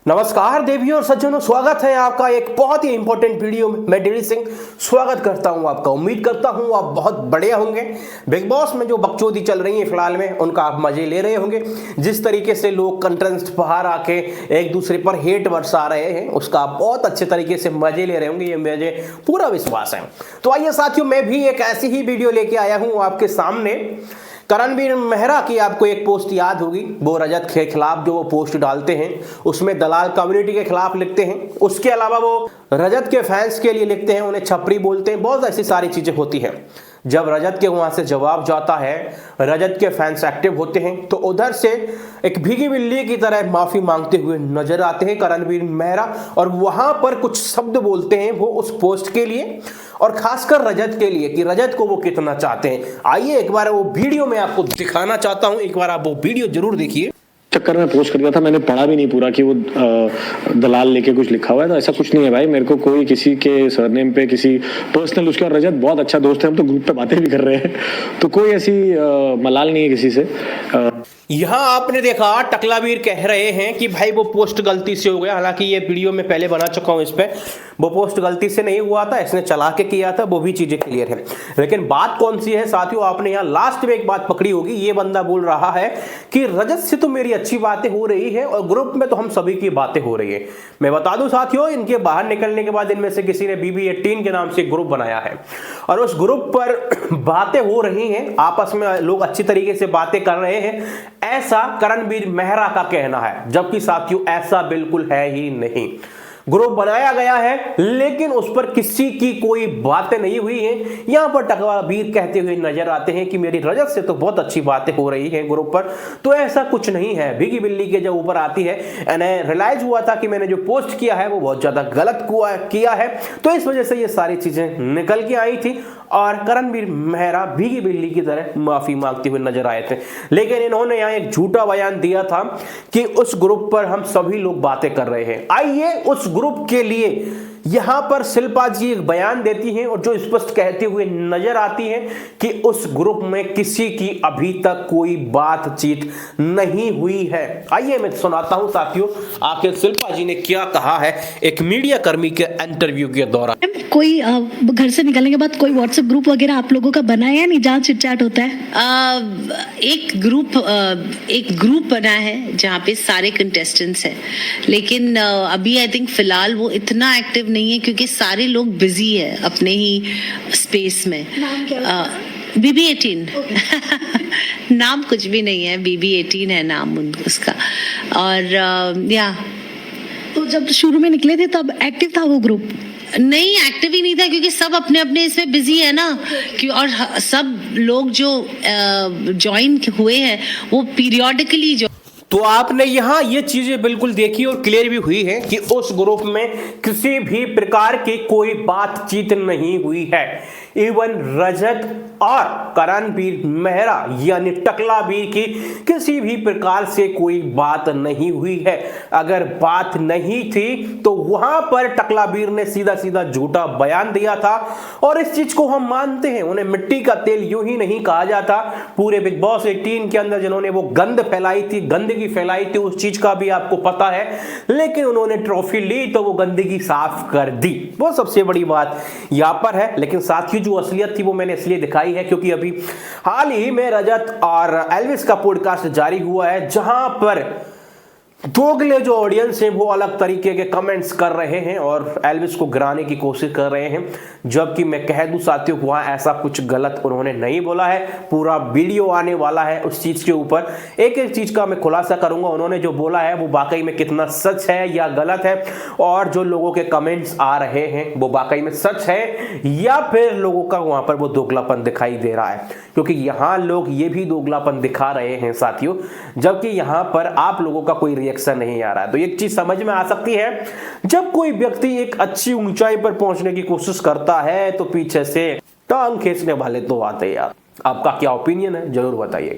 नमस्कार देवियों और सज्जनों, स्वागत है आपका एक बहुत ही इंपॉर्टेंट वीडियो में। मैं डेली सिंह स्वागत करता हूं आपका। उम्मीद करता हूं आप बहुत बढ़िया होंगे। बिग बॉस में जो बकचोदी चल रही है फिलहाल में, उनका आप मजे ले रहे होंगे। जिस तरीके से लोग कंटेस्टेंट बाहर आके एक दूसरे पर हेट बरसा रहे हैं, उसका आप बहुत अच्छे तरीके से मजे ले रहे होंगे, ये मुझे पूरा विश्वास है। तो आइए साथियों, मैं भी एक ऐसी ही वीडियो लेके आया हूँ आपके सामने। करणवीर मेहरा की आपको एक पोस्ट याद होगी, वो रजत के खिलाफ जो वो पोस्ट डालते हैं उसमें दलाल कम्युनिटी के खिलाफ लिखते हैं। उसके अलावा वो रजत के फैंस के लिए लिखते हैं, उन्हें छपरी बोलते हैं, बहुत ऐसी सारी चीजें होती हैं। जब रजत के वहां से जवाब जाता है, रजत के फैंस एक्टिव होते हैं, तो उधर से एक भीगी बिल्ली की तरह माफी मांगते हुए नजर आते हैं करणवीर मेहरा, और वहां पर कुछ शब्द बोलते हैं वो उस पोस्ट के लिए और खासकर रजत के लिए कि रजत को वो कितना चाहते हैं। आइए एक बार वो वीडियो मैं आपको दिखाना चाहता हूं, एक बार आप वो वीडियो जरूर देखिए। चक्कर में पोस्ट कर दिया था, मैंने पढ़ा भी नहीं पूरा कि वो दलाल लेके कुछ लिखा हुआ है। तो ऐसा कुछ नहीं है भाई, मेरे को कोई किसी के सरनेम पे किसी पर्सनल, उसके और रजत बहुत अच्छा दोस्त है, हम तो ग्रुप पे बातें भी कर रहे हैं, तो कोई ऐसी मलाल नहीं है किसी से। यहां आपने देखा टकलावीर कह रहे हैं कि भाई वो पोस्ट गलती से हो गया। हालांकि ये वीडियो में पहले बना चुका हूं, इस पे वो पोस्ट गलती से नहीं हुआ था, इसने चला के किया था, वो भी चीजें क्लियर है। लेकिन बात कौन सी है साथियों, आपने यहां लास्ट में एक बात पकड़ी होगी। ये बंदा बोल रहा है कि रजत से तो मेरी अच्छी बातें हो रही है और ग्रुप में तो हम सभी की बातें हो रही है। मैं बता दूं साथियों, इनके बाहर निकलने के बाद इनमें से किसी ने BB18 के नाम से ग्रुप बनाया है और उस ग्रुप पर बातें हो रही हैं, आपस में लोग अच्छी तरीके से बातें कर रहे हैं, ऐसा करणवीर मेहरा का कहना है। जबकि साथियों ऐसा बिल्कुल है ही नहीं। ग्रुप बनाया गया है लेकिन उस पर किसी की कोई बातें नहीं हुई हैं। यहां पर टकलावीर कहते हुए नजर आते हैं कि मेरी रजत से तो बहुत अच्छी बातें हो रही हैं ग्रुप पर, तो ऐसा कुछ नहीं है। भीगी बिल्ली के जब ऊपर आती है, इन्हें रियलाइज हुआ था कि मैंने जो पोस्ट किया है वो बहुत ज्यादा गलत किया है, तो इस वजह से ये सारी चीजें निकल के आई थी और करणवीर मेहरा भीगी बिल्ली की तरह माफी मांगते हुए नजर आए थे। लेकिन इन्होंने यहाँ एक झूठा बयान दिया था कि उस ग्रुप पर हम सभी लोग बातें कर रहे हैं। आइए उस ग्रुप के लिए यहां पर शिल्पा जी एक बयान देती हैं और जो स्पष्ट कहते हुए नजर आती है कि उस ग्रुप में किसी की अभी तक कोई बातचीत नहीं हुई है। आइए मैं सुनाता हूं साथियों, आखिर शिल्पा जी ने क्या कहा है एक मीडिया कर्मी के इंटरव्यू के दौरान। कोई घर से निकलने के बाद कोई व्हाट्सएप ग्रुप वगैरह आप लोगों का बना है या नहीं, जहाँ चिट चैट होता है? एक ग्रुप बना है जहाँ पे सारे कंटेस्टेंट्स हैं, लेकिन अभी आई थिंक फिलहाल वो इतना एक्टिव नहीं है क्योंकि सारे लोग बिजी है अपने ही स्पेस में। नाम क्या BB18 नाम कुछ भी नहीं है, BB18 है नाम उसका। और या तो जब शुरू में निकले थे तब एक्टिव था वो ग्रुप? नहीं, एक्टिव ही नहीं था क्योंकि सब अपने अपने इसमें बिजी है ना। और सब लोग जो ज्वाइन हुए हैं वो पीरियोडिकली जो। तो आपने यहां ये चीजें बिल्कुल देखी और क्लियर भी हुई है कि उस ग्रुप में किसी भी प्रकार की कोई बातचीत नहीं हुई है। इवन रजत और करणवीर मेहरा यानी टकलावीर की किसी भी प्रकार से कोई बात नहीं हुई है। अगर बात नहीं थी तो वहां पर टकलावीर ने सीधा सीधा झूठा बयान दिया था और इस चीज को हम मानते हैं। उन्हें मिट्टी का तेल यूं ही नहीं कहा जाता। पूरे बिग बॉस 18 के अंदर जिन्होंने वो गंद फैलाई थी, गंदगी फैलाई थी, उस चीज का भी आपको पता है, लेकिन उन्होंने ट्रॉफी ली तो वो गंदगी साफ कर दी। वो सबसे बड़ी बात यहां पर है। लेकिन साथियों जो असलियत थी वो मैंने इसलिए दिखाई है क्योंकि अभी हाल ही में रजत और एल्विस का पॉडकास्ट जारी हुआ है, जहां पर दोगले जो ऑडियंस है वो अलग तरीके के कमेंट्स कर रहे हैं और एल्विस को गिराने की कोशिश कर रहे हैं। जबकि मैं कह दूं साथियों, वहां ऐसा कुछ गलत उन्होंने नहीं बोला है। पूरा वीडियो आने वाला है उस चीज के ऊपर, एक एक चीज का मैं खुलासा करूंगा। उन्होंने जो बोला है वो वाकई में कितना सच है या गलत है, और जो लोगों के कमेंट्स आ रहे हैं वो वाकई में सच है या फिर लोगों का वहां पर वो दोगलापन दिखाई दे रहा है। क्योंकि यहां लोग ये भी दोगलापन दिखा रहे हैं साथियों, जबकि यहां पर आप लोगों का कोई रिएक्शन नहीं आ रहा है। तो एक चीज समझ में आ सकती है, जब कोई व्यक्ति एक अच्छी ऊंचाई पर पहुंचने की कोशिश करता है तो पीछे से टांग खींचने वाले तो आते हैं यार। आपका क्या ओपिनियन है जरूर बताइएगा।